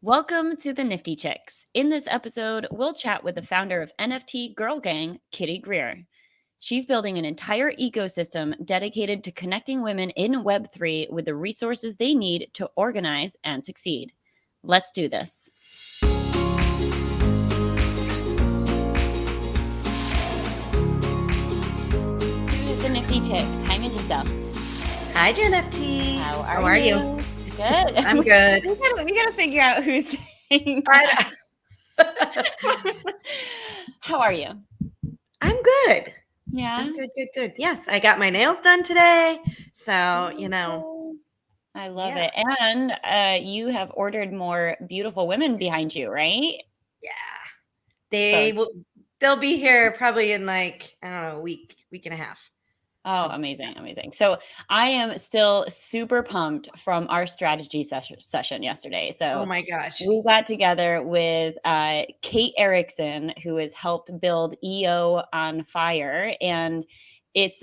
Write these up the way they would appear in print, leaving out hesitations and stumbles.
Welcome to the Nifty Chicks. In this episode, we'll chat with the founder of NFT Girl Gang, Kitty Grier. She's building an entire ecosystem dedicated to connecting women in Web3 with the resources they need to organize and succeed. Let's do this. The Nifty Chicks. Hi, Minty. Hi, NFT. How are you? Good. I'm good. we gotta figure out who's saying How are you? I'm good. Yeah. I'm good. Yes, I got my nails done today. So, I love it. And you have ordered more beautiful women behind you, right? Yeah. They'll be here probably in a week and a half. Oh, amazing. So I am still super pumped from our strategy session yesterday. So oh my gosh, we got together with Kate Erickson, who has helped build EO on Fire. And it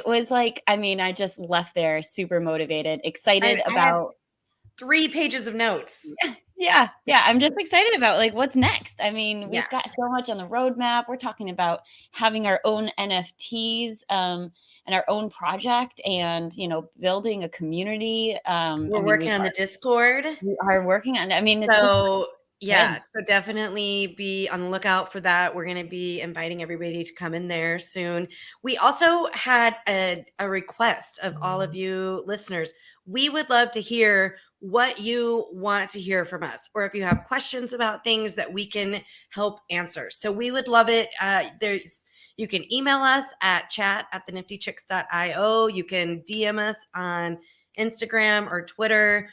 was like, I just left there super motivated, excited about. I have 3 pages of notes. Yeah. I'm just excited about what's next. We've got so much on the roadmap. We're talking about having our own NFTs and our own project and, building a community. We're working on the Discord. We are working on it. So definitely be on the lookout for that. We're going to be inviting everybody to come in there soon. We also had a request of all of you listeners. We would love to hear what you want to hear from us, or if you have questions about things that we can help answer. So we would love it. You can email us at chat@theniftychicks.io. You can DM us on Instagram or Twitter.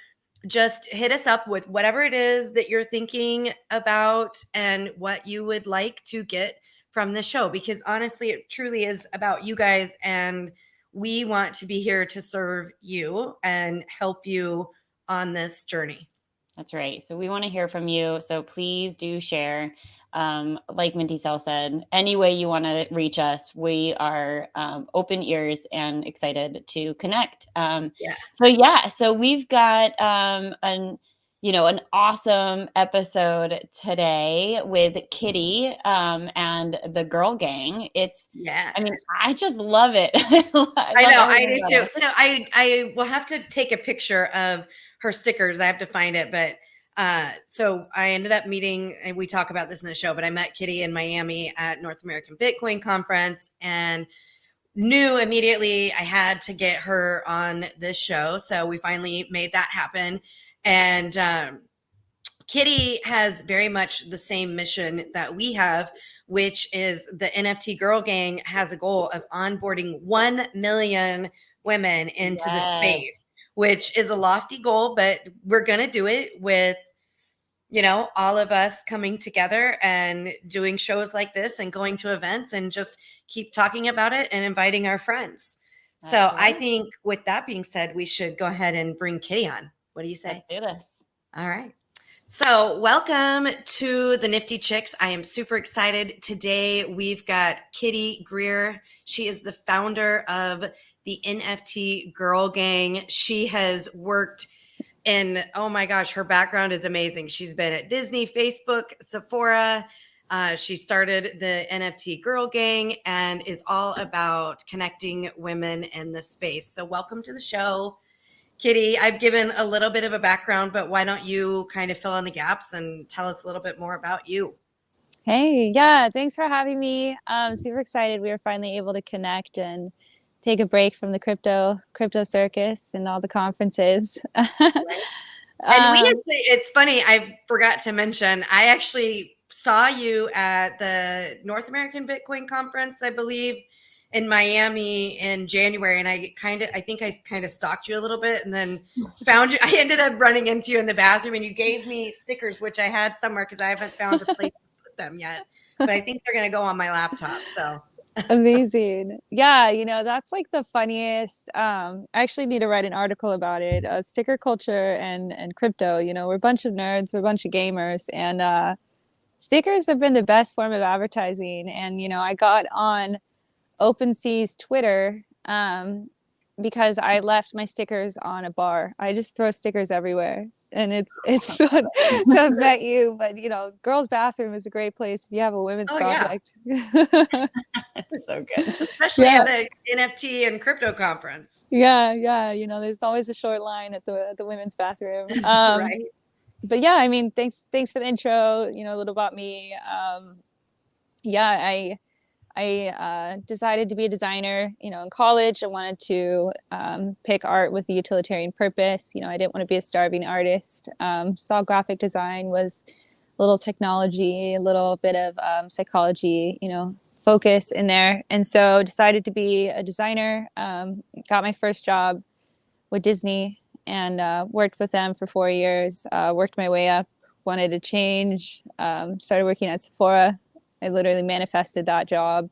Just hit us up with whatever it is that you're thinking about and what you would like to get from the show, because honestly, it truly is about you guys, and we want to be here to serve you and help you on this journey. That's right. So we want to hear from you. So please do share. Like Minty Cell said, any way you want to reach us, we are open ears and excited to connect. So we've got an awesome episode today with Kitty and the Girl Gang. I just love it. I do too. So I will have to take a picture of her stickers. I have to find it, but so I ended up meeting, and we talk about this in the show, but I met Kitty in Miami at North American Bitcoin Conference and knew immediately I had to get her on this show. So we finally made that happen. And Kitty has very much the same mission that we have, which is the NFT Girl Gang has a goal of onboarding 1 million women into the space, which is a lofty goal, but we're going to do it with, all of us coming together and doing shows like this and going to events and just keep talking about it and inviting our friends. So I think with that being said, we should go ahead and bring Kitty on. What do you say? Let's do this. All right. So welcome to the Nifty Chicks. I am super excited. Today we've got Kitty Grier. She is the founder of the NFT Girl Gang. She has worked in, oh my gosh, her background is amazing. She's been at Disney, Facebook, Sephora. She started the NFT Girl Gang and is all about connecting women in the space. So welcome to the show, Kitty. I've given a little bit of a background, but why don't you kind of fill in the gaps and tell us a little bit more about you? Hey, thanks for having me. I'm super excited. We were finally able to connect and take a break from the crypto circus and all the conferences. Right. And it's funny, I forgot to mention, I actually saw you at the North American Bitcoin Conference, I believe, in Miami in January. And I think I kind of stalked you a little bit and then found you. I ended up running into you in the bathroom and you gave me stickers, which I had somewhere because I haven't found a place to put them yet. But I think they're going to go on my laptop. So amazing. Yeah, that's like the funniest. I actually need to write an article about it. Sticker culture and crypto. We're a bunch of nerds, we're a bunch of gamers, and stickers have been the best form of advertising. And I got on OpenSea's Twitter because I left my stickers on a bar. I just throw stickers everywhere. And it's fun to have met you, but you know, girls' bathroom is a great place if you have a women's Oh yeah, project. So good. especially Yeah. at the NFT and crypto conference. Yeah. You know, there's always a short line at the women's bathroom. Right. But yeah, I mean, thanks for the intro, you know, a little about me. Yeah, I decided to be a designer. You know, in college, I wanted to pick art with a utilitarian purpose. You know, I didn't want to be a starving artist. Saw graphic design was a little technology, a little bit of psychology, you know, focus in there. And so decided to be a designer. Got my first job with Disney and worked with them for 4 years. Worked my way up, wanted to change, started working at Sephora. I literally manifested that job.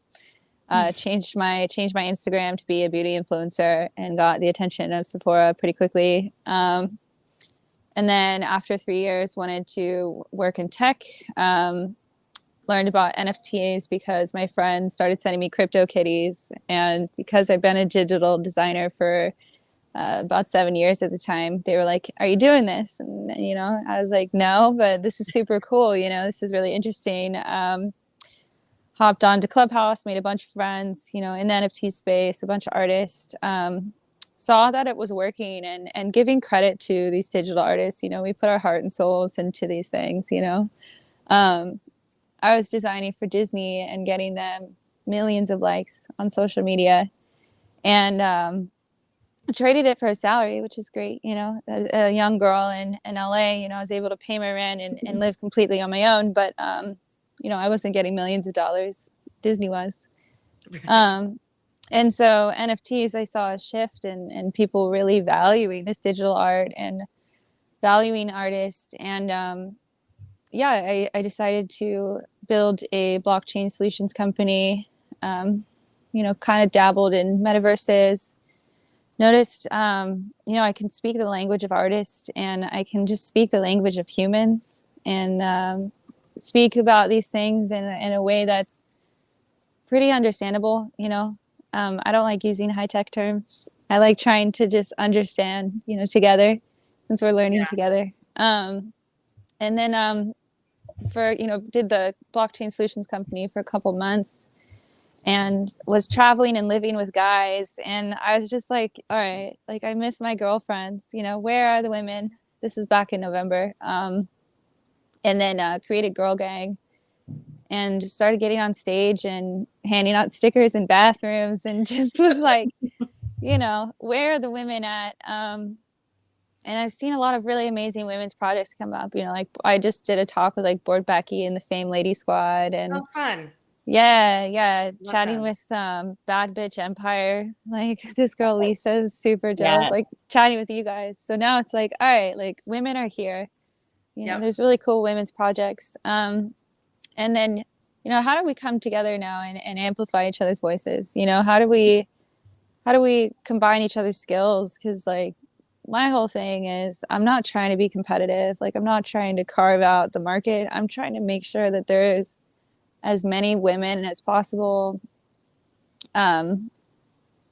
Changed my Instagram to be a beauty influencer and got the attention of Sephora pretty quickly. And then after 3 years, wanted to work in tech. Learned about NFTs because my friends started sending me crypto kitties, and because I've been a digital designer for about 7 years at the time, they were like, "Are you doing this?" And you know, I was like, "No, but this is super cool. You know, this is really interesting." Hopped on to Clubhouse, made a bunch of friends, you know, in the NFT space, a bunch of artists. Saw that it was working, and giving credit to these digital artists. You know, we put our heart and souls into these things. You know, um, I was designing for Disney and getting them millions of likes on social media, and traded it for a salary, which is great. You know, a young girl in LA, you know, I was able to pay my rent and live completely on my own. But, you know, I wasn't getting millions of dollars. Disney was. Um, and so NFTs, I saw a shift and people really valuing this digital art and valuing artists. And yeah, I decided to build a blockchain solutions company, you know, kind of dabbled in metaverses. Noticed, you know, I can speak the language of artists and I can just speak the language of humans and speak about these things in a way that's pretty understandable. You know, I don't like using high tech terms. I like trying to just understand, you know, together since we're learning Yeah. together. And then for, you know, did the blockchain solutions company for a couple months and was traveling and living with guys. And I was just like, all right, like I miss my girlfriends, you know, where are the women? This is back in November. And then created Girl Gang and just started getting on stage and handing out stickers in bathrooms and just was like, you know, where are the women at? And I've seen a lot of really amazing women's projects come up, you know, like I just did a talk with like Board Becky and the Fame Lady Squad and Oh, fun. yeah, Love chatting them. with Bad Bitch Empire. Like this girl Lisa is super dope. Yes. Like chatting with you guys. So now it's like, all right, like women are here. You know, Yep. there's really cool women's projects. And then, you know, how do we come together now and amplify each other's voices? You know, how do we combine each other's skills? Because like my whole thing is I'm not trying to be competitive. Like I'm not trying to carve out the market. I'm trying to make sure that there is as many women as possible um,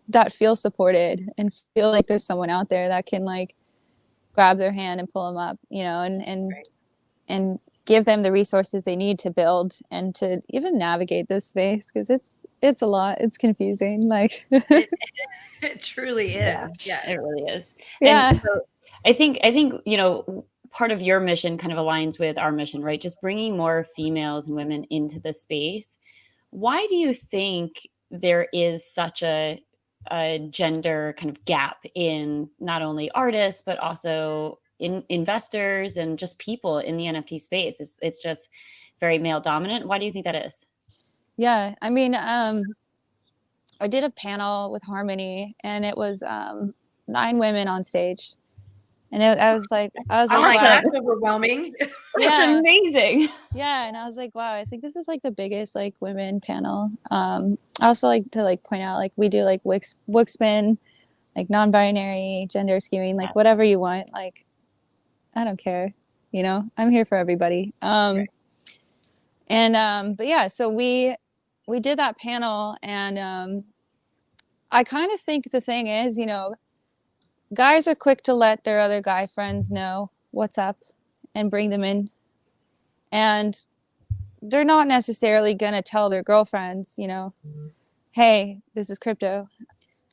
that feel supported and feel like there's someone out there that can like grab their hand and pull them up, you know, Right. and give them the resources they need to build and to even navigate this space because it's a lot. It's confusing. Like It, it truly Yeah, is. Yes. it really is. And yeah, so I think, you know, part of your mission kind of aligns with our mission, right? Just bringing more females and women into the space. Why do you think there is such a gender kind of gap in not only artists but also in investors and just people in the NFT space? It's just very male dominant. Why do you think that is? yeah. I mean, I did a panel with Harmony and it was 9 women on stage. And I was I'm like, like, wow, that's Awesome. overwhelming. That's yeah, amazing. yeah. And I was like, wow, I think this is like the biggest like women panel. I also like to like point out like we do like Wixpin, like non-binary, gender skewing, like whatever you want. Like I don't care, you know. I'm here for everybody. Right. And but yeah, so we did that panel and I kind of think the thing is, you know, guys are quick to let their other guy friends know what's up and bring them in. And they're not necessarily going to tell their girlfriends, you know, hey, this is crypto.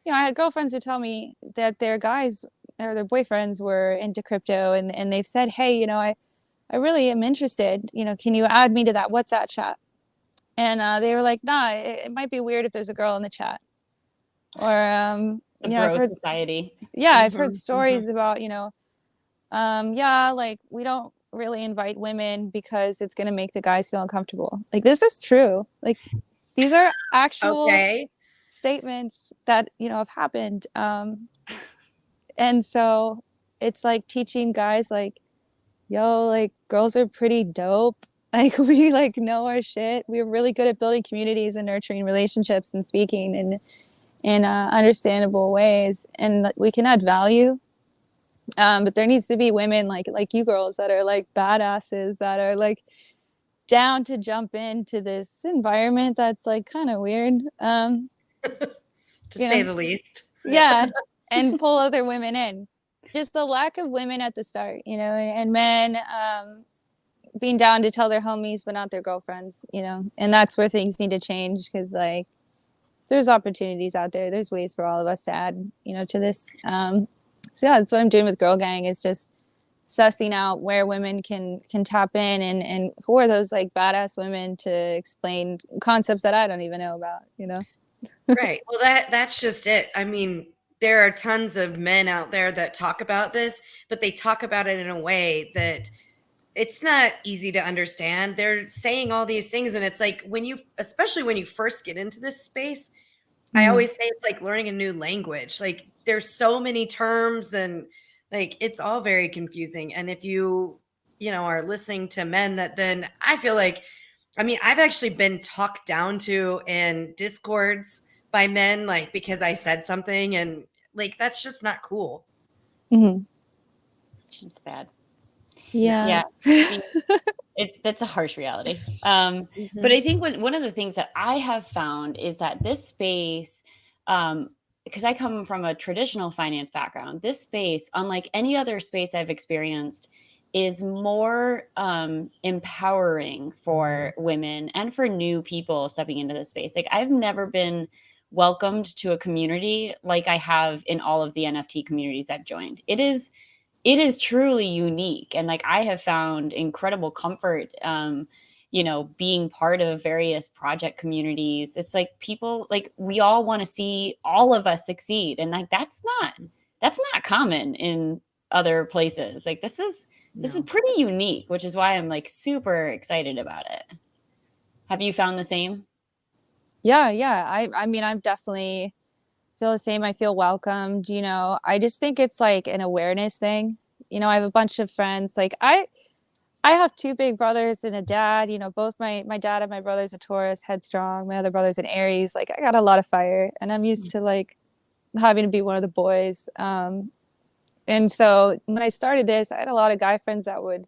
You know, I had girlfriends who tell me that their guys or their boyfriends were into crypto, and they've said, hey, you know, I really am interested. You know, can you add me to that WhatsApp chat? And they were like, nah, it might be weird if there's a girl in the chat. Or, The you know, I've bro heard, society. yeah, I've heard Mm-hmm. stories about, you know, yeah, like we don't really invite women because it's going to make the guys feel uncomfortable. Like, this is true. Like, these are actual Okay. statements that, you know, have happened. And so it's like teaching guys, like, yo, like, girls are pretty dope. Like, we like know our shit. We're really good at building communities and nurturing relationships and speaking in understandable ways, and like, we can add value. But there needs to be women like you girls that are like badasses, that are like down to jump into this environment that's like kind of weird. To You say know, the least. yeah, and pull other women in. Just the lack of women at the start, you know, and men being down to tell their homies but not their girlfriends, you know, and that's where things need to change, because like there's opportunities out there. There's ways for all of us to add, you know, to this. So yeah, that's what I'm doing with Girl Gang, is just sussing out where women can tap in, and who are those like badass women to explain concepts that I don't even know about, you know? Right. Well, that's just it. I mean, there are tons of men out there that talk about this, but they talk about it in a way that it's not easy to understand. They're saying all these things, and it's like when you, especially when you first get into this space, I Mm-hmm. always say it's like learning a new language. Like there's so many terms, and like it's all very confusing. And if you know, are listening to men that, then I feel like, I mean, I've actually been talked down to in discords by men, like because I said something, and like that's just not cool. Mm-hmm. It's bad. No. Yeah. Yeah. That's a harsh reality. But Mhm. I think one of the things that I have found is that this space, because I come from a traditional finance background, this space, unlike any other space I've experienced, is more empowering for women and for new people stepping into this space. Like I've never been welcomed to a community like I have in all of the NFT communities I've joined. It is truly unique, and like I have found incredible comfort, you know, being part of various project communities. It's like people, like we all want to see all of us succeed, and like that's not common in other places. Like this is No. pretty unique, which is why I'm like super excited about it. Have you found the same? Yeah. I mean, I'm definitely feel the same. I feel welcomed, you know. I just think it's like an awareness thing. You know, I have a bunch of friends. Like I have two big brothers and a dad. You know, both my dad and my brother's a Taurus, headstrong. My other brother's an Aries. Like I got a lot of fire, and I'm used to like having to be one of the boys. And so when I started this, I had a lot of guy friends that would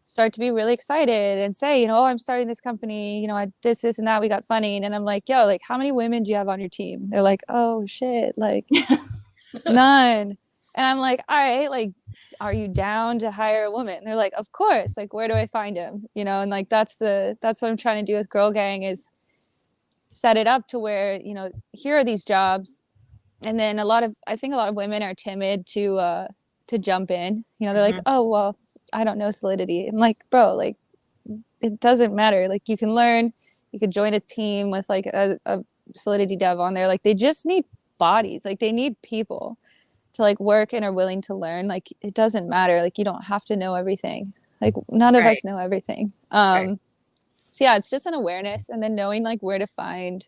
start to be really excited and say, you know, oh, I'm starting this company, you know, this, and that, we got funding. And I'm like, yo, like, how many women do you have on your team? They're like, oh, shit, like, none. And I'm like, all right, like, are you down to hire a woman? And they're like, of course. Like, where do I find him? You know, and like, that's what I'm trying to do with Girl Gang, is set it up to where, you know, here are these jobs. And then I think a lot of women are timid to jump in. You know, they're like, Mhm. oh, well, I don't know Solidity. I'm like, bro, like, it doesn't matter. Like, you can learn, you could join a team with like a Solidity dev on there. Like, they just need bodies. Like, they need people to like work and are willing to learn. Like, it doesn't matter. Like, you don't have to know everything. Like, none of Right. us know everything. Right. So yeah, it's just an awareness, and then knowing like where to find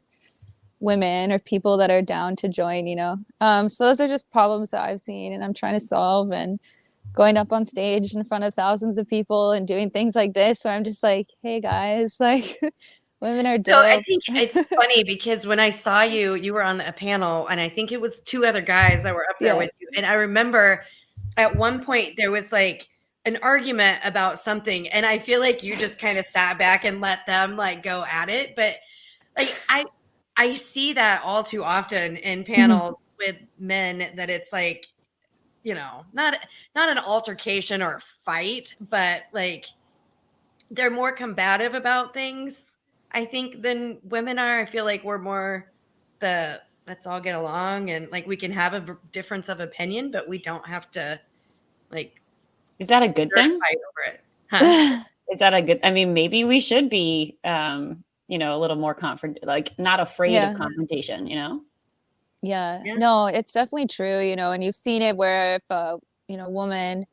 women or people that are down to join, you know. So those are just problems that I've seen and I'm trying to solve, and going up on stage in front of thousands of people and doing things like this. So I'm just like, hey guys, like, women are So I dope. think it's funny because when I saw you, you were on a panel, and I think it was two other guys that were up there Yeah. with you. And I remember at one point there was like an argument about something, and I feel like you just kind of sat back and let them like go at it. But like I see that all too often in panels with men, that it's like, you know, not an altercation or a fight, but like they're more combative about things, I think, than women are. I feel like we're more the let's all get along, and like we can have a difference of opinion, but we don't have to like Is that a good thing? fight over it. Huh? Is that a good, I mean, maybe we should be, you know, a little more like not afraid of Yeah. confrontation, you know? Yeah. Yeah. No, it's definitely true, you know, and you've seen it where if a, you know, woman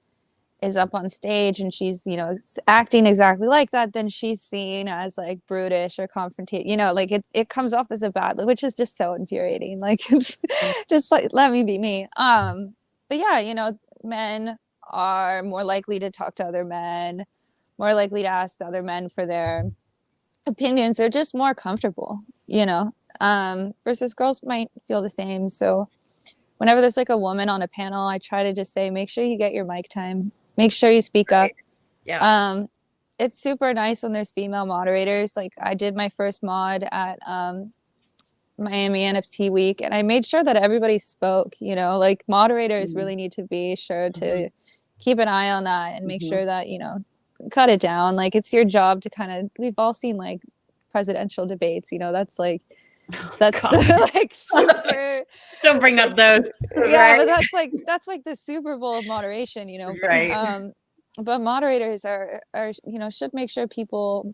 is up on stage and she's, you know, acting exactly like that, then she's seen as like brutish or confrontative, you know, like it comes off as a bad, which is just so infuriating. Like it's just like, let me be me. But yeah, you know, men are more likely to talk to other men, more likely to ask the other men for their opinions. They're just more comfortable, you know, versus girls might feel the same. So whenever there's like a woman on a panel, I try to just say, make sure you get your mic time, make sure you speak up. Yeah. It's super nice when there's female moderators. Like I did my first mod at Miami NFT week, and I made sure that everybody spoke, you know, like moderators really need to be sure to keep an eye on that and make sure that, you know, cut it down. Like it's your job to kind of, we've all seen like presidential debates, you know, that's like, that's the, like super. Don't bring up those. Yeah, but that's like the Super Bowl of moderation, you know. Right. But moderators are you know, should make sure people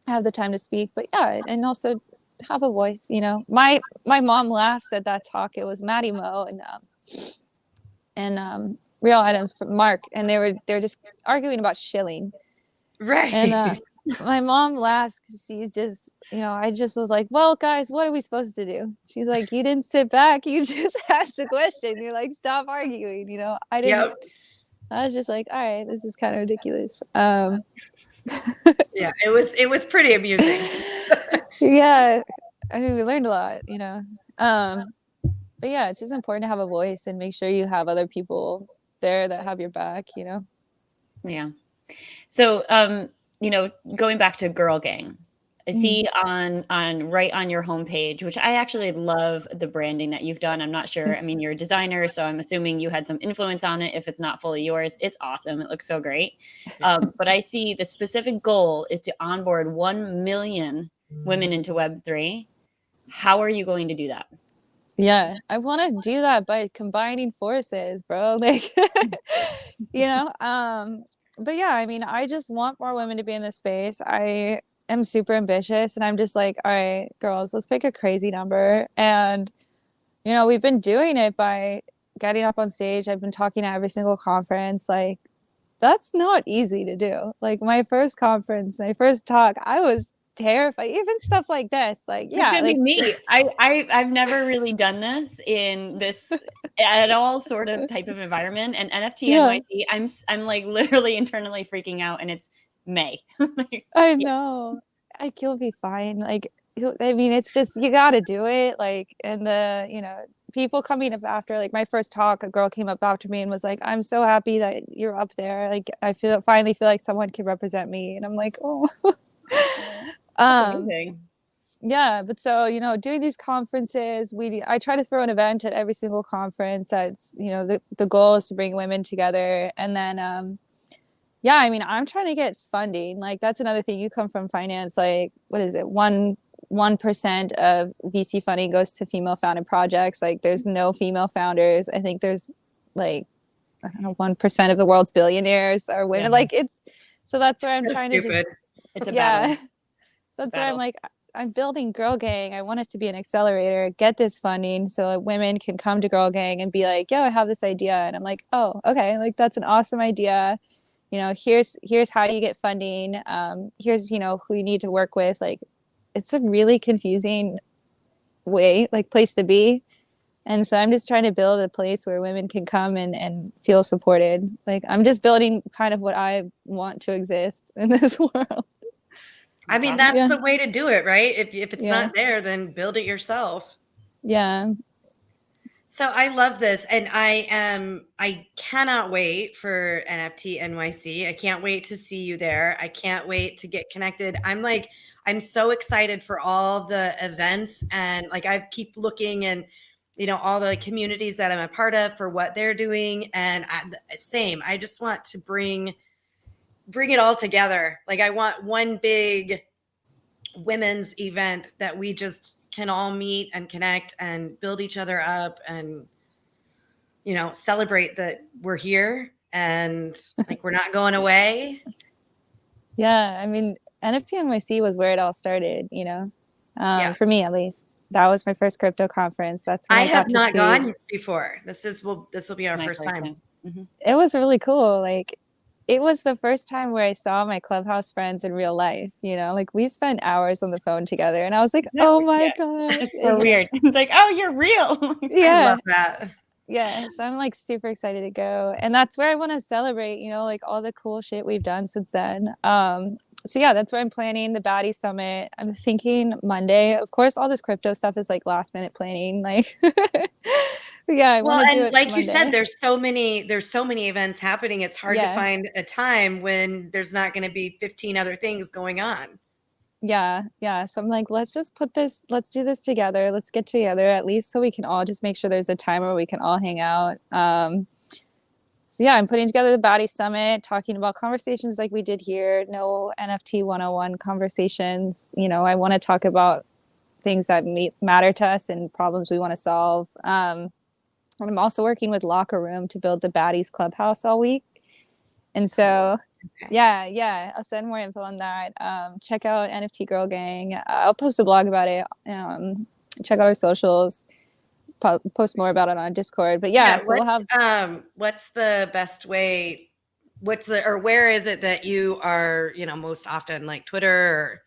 have the time to speak. But yeah, and also have a voice, you know. My mom laughs at that talk. It was Maddie Moe and Real Items from Mark, and they're just arguing about shilling. Right. And my mom laughs because she's just, you know, I just was like, well, guys, what are we supposed to do? She's like, you didn't sit back. You just asked a question. You're like, stop arguing. You know, I didn't. Yep. I was just like, all right, this is kind of ridiculous. Yeah, it was pretty amusing. Yeah. I mean, we learned a lot, you know. But yeah, it's just important to have a voice and make sure you have other people there that have your back, you know. Yeah. So, you know, going back to Girl Gang, I see on right on your homepage, which I actually love the branding that you've done. I'm not sure. I mean, you're a designer, so I'm assuming you had some influence on it. If it's not fully yours, it's awesome. It looks so great. But I see the specific goal is to onboard 1 million women into Web3. How are you going to do that? Yeah, I want to do that by combining forces, bro. Like, you know, but yeah, I mean, I just want more women to be in this space. I am super ambitious and I'm just like, all right, girls, let's pick a crazy number. And, you know, we've been doing it by getting up on stage. I've been talking at every single conference. Like, that's not easy to do. Like, my first conference, my first talk, I was terrified. Even stuff like this, like, yeah, It's like me. I've never really done this in this at all sort of type of environment. And NFT yeah, NYC, I'm like literally internally freaking out, and it's May. Like, I yeah. know. Like you'll be fine. Like I mean, it's just you got to do it. Like and the you know people coming up after like my first talk, a girl came up after me and was like, "I'm so happy that you're up there. Like I finally feel like someone can represent me." And I'm like, "Oh." That's um amazing. yeah, but so you know doing these conferences, I try to throw an event at every single conference. That's you know the goal is to bring women together, and then yeah, I mean, I'm trying to get funding. Like that's another thing. You come from finance. Like, what is it? 1% of VC funding goes to female founded projects. Like, there's no female founders. I think there's like I don't know 1% of the world's billionaires are women. Yeah. Like it's so that's where I'm So trying to stupid. just It's a yeah. battle. That's where I'm like I'm building Girl Gang. I want it to be an accelerator. Get this funding so that women can come to Girl Gang and be like, "Yo, I have this idea," and I'm like, "Oh, okay. Like that's an awesome idea." You know, here's how you get funding. Here's you know who you need to work with. Like it's a really confusing way like place to be, and so I'm just trying to build a place where women can come and feel supported. Like I'm just building kind of what I want to exist in this world. I mean, that's Yeah. the way to do it, right? If it's Yeah. not there, then build it yourself. Yeah. So I love this, and I cannot wait for NFT NYC. I can't wait to see you there. I can't wait to get connected. I'm so excited for all the events, and like I keep looking and all the communities that I'm a part of for what they're doing, and I just want to bring it all together. Like I want one big women's event that we just can all meet and connect and build each other up and celebrate that we're here and like we're not going away. Yeah, I mean, NFT NYC was where it all started, Yeah. for me at least. That was my first crypto conference. That's when I I got have to not see. gone before. This will be our My first time. Mm-hmm. It was really cool. Like, it was the first time where I saw my Clubhouse friends in real life, like we spent hours on the phone together and I was like, oh my God. It's so weird. It's like, oh, you're real. I Yeah. love that. Yeah. So I'm like super excited to go. And that's where I want to celebrate, like all the cool shit we've done since then. So yeah, that's where I'm planning the Baddie Summit. I'm thinking Monday. Of course, all this crypto stuff is like last minute planning. Like, yeah, I Well, want to do and it like you said, Monday. there's so many events happening. It's hard to Yeah. find a time when there's not going to be 15 other things going on. Yeah, yeah. So I'm like, let's do this together. Let's get together at least so we can all just make sure there's a time where we can all hang out. So yeah, I'm putting together the Body Summit, talking about conversations like we did here, no NFT 101 conversations. I want to talk about things that matter to us and problems we want to solve. And I'm also working with Locker Room to build the Baddies Clubhouse all week. And so Okay. yeah, I'll send more info on that. Check out NFT Girl Gang. I'll post a blog about it. Check out our socials. Post more about it on Discord. But yeah, so we'll have. What's the best way? Where is it that you are? Most often, like Twitter or.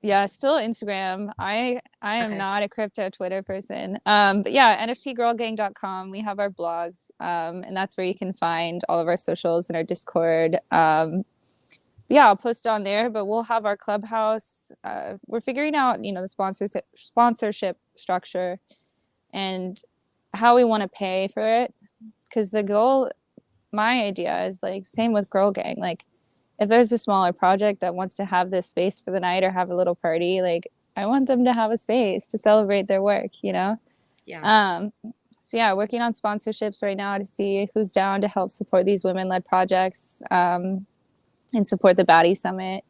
Yeah, still Instagram. I am Okay. not a crypto Twitter person. But yeah, NFTgirlgang.com. We have our blogs. And that's where you can find all of our socials and our Discord. Yeah, I'll post it on there, but we'll have our Clubhouse. We're figuring out, the sponsorship structure and how we want to pay for it. Because the goal, my idea is like same with Girl Gang. Like, if there's a smaller project that wants to have this space for the night or have a little party, like I want them to have a space to celebrate their work, Yeah. So yeah, working on sponsorships right now to see who's down to help support these women-led projects and support the Baddie Summit.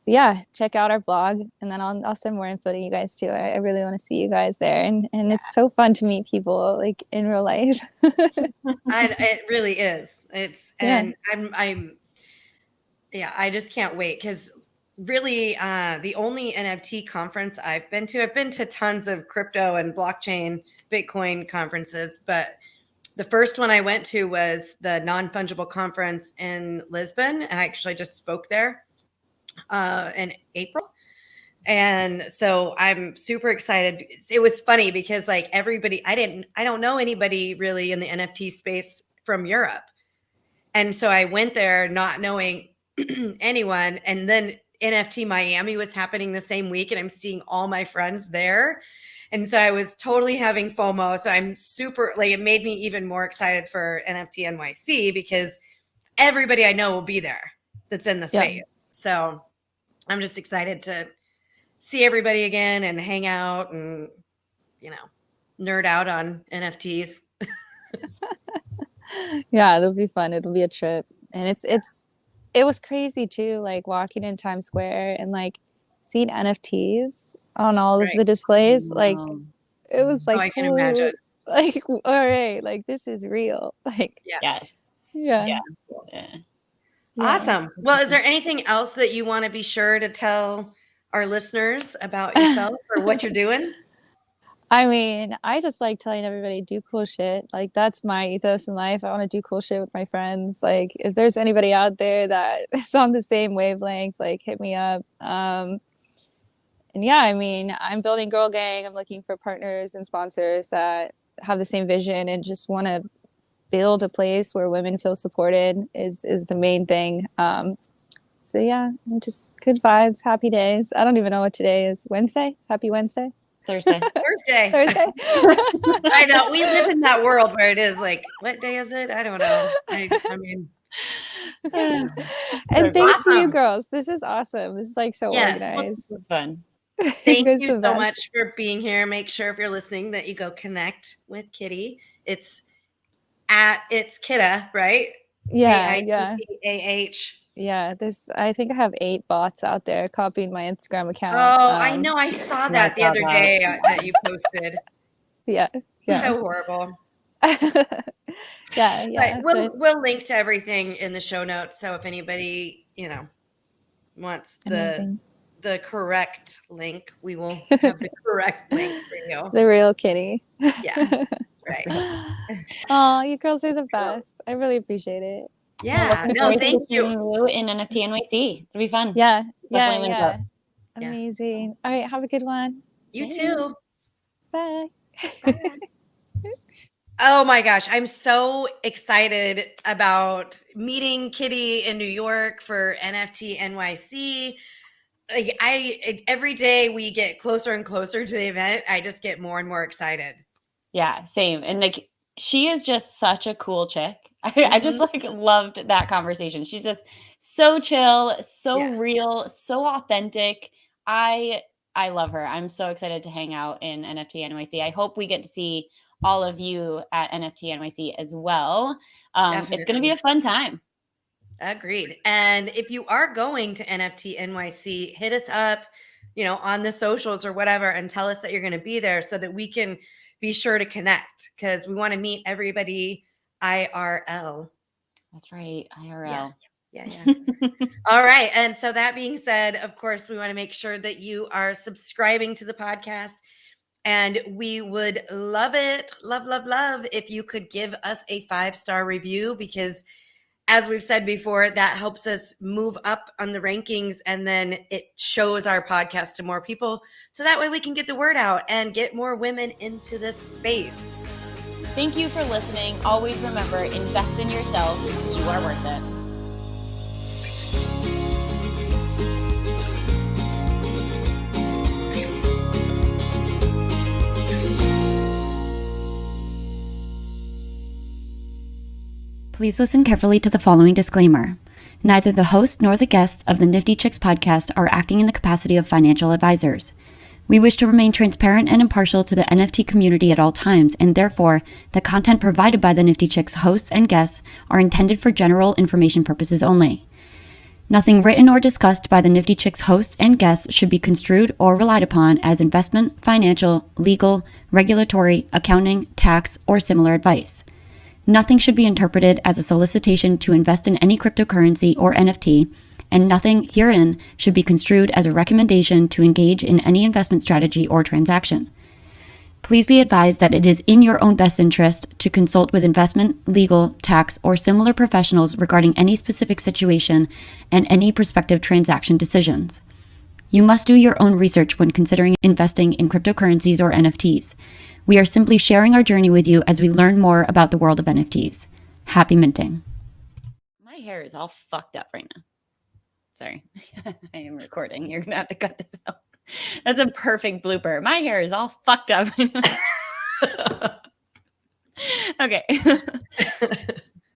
But yeah, check out our blog, and then I'll send more info to you guys too. I really want to see you guys there, and it's so fun to meet people like in real life. It really is. And I'm I just can't wait because really the only NFT conference I've been to tons of crypto and blockchain Bitcoin conferences, but the first one I went to was the non-fungible conference in Lisbon, and I actually just spoke there in April. And so I'm super excited. It was funny because like everybody, I don't know anybody really in the NFT space from Europe. And so I went there not knowing anyone. And then NFT Miami was happening the same week, and I'm seeing all my friends there. And so I was totally having FOMO. So I'm super, like, it made me even more excited for NFT NYC because everybody I know will be there that's in the space. Yeah. So I'm just excited to see everybody again and hang out and, nerd out on NFTs. Yeah, it'll be fun. It'll be a trip. And it was crazy too, like walking in Times Square and like seeing NFTs on all of the displays. Like it was like, I can imagine. Like, all right, like this is real. Like, yeah. Awesome. Well, is there anything else that you want to be sure to tell our listeners about yourself or what you're doing? I mean, I just like telling everybody do cool shit. Like that's my ethos in life. I want to do cool shit with my friends. Like if there's anybody out there that is on the same wavelength, like hit me up. And yeah, I mean, I'm building Girl Gang. I'm looking for partners and sponsors that have the same vision and just want to build a place where women feel supported is the main thing. So yeah, just good vibes, happy days. I don't even know what today is. Wednesday? Happy Wednesday? Thursday. I know. We live in that world where it is like, what day is it? I don't know. I mean, and thanks to you girls. This is awesome. This is like so organized. This is fun. Thank you so much for being here. Make sure if you're listening that you go connect with Kitty. It's Kitta, right? Yeah, Kittah. Yeah, I think I have 8 bots out there copying my Instagram account. Oh, I know. I saw that the other day that you posted. Yeah. So horrible. Yeah. Right. We'll link to everything in the show notes. So if anybody, wants the correct link, we will have the correct link for you. The real Kitty. Yeah. Right. Oh, you girls are the best. I really appreciate it. Yeah. No, thank you. In NFT NYC. It'll be fun. Yeah. Definitely Yeah. Amazing. All right. Have a good one. You too. Bye. Oh my gosh. I'm so excited about meeting Kitty in New York for NFT NYC. Like every day we get closer and closer to the event, I just get more and more excited. Yeah, same. And like, she is just such a cool chick. I just like loved that conversation. She's just so chill, so real, so authentic. I love her. I'm so excited to hang out in NFT NYC. I hope we get to see all of you at NFT NYC as well. It's going to be a fun time. Agreed. And if you are going to NFT NYC, hit us up, on the socials or whatever, and tell us that you're going to be there so that we can be sure to connect, because we want to meet everybody IRL. That's right. IRL. Yeah. All right. And so that being said, of course, we want to make sure that you are subscribing to the podcast, and we would love it. Love if you could give us a 5-star review, because as we've said before, that helps us move up on the rankings, and then it shows our podcast to more people. So that way we can get the word out and get more women into this space. Thank you for listening. Always remember, invest in yourself. You are worth it. Please listen carefully to the following disclaimer. Neither the host nor the guests of the Nifty Chicks podcast are acting in the capacity of financial advisors. We wish to remain transparent and impartial to the NFT community at all times, and therefore, the content provided by the Nifty Chicks hosts and guests are intended for general information purposes only. Nothing written or discussed by the Nifty Chicks hosts and guests should be construed or relied upon as investment, financial, legal, regulatory, accounting, tax, or similar advice. Nothing should be interpreted as a solicitation to invest in any cryptocurrency or NFT, and nothing herein should be construed as a recommendation to engage in any investment strategy or transaction. Please be advised that it is in your own best interest to consult with investment, legal, tax, or similar professionals regarding any specific situation and any prospective transaction decisions. You must do your own research when considering investing in cryptocurrencies or NFTs. We are simply sharing our journey with you as we learn more about the world of NFTs. Happy minting. My hair is all fucked up right now. Sorry, I am recording. You're going to have to cut this out. That's a perfect blooper. My hair is all fucked up. Okay.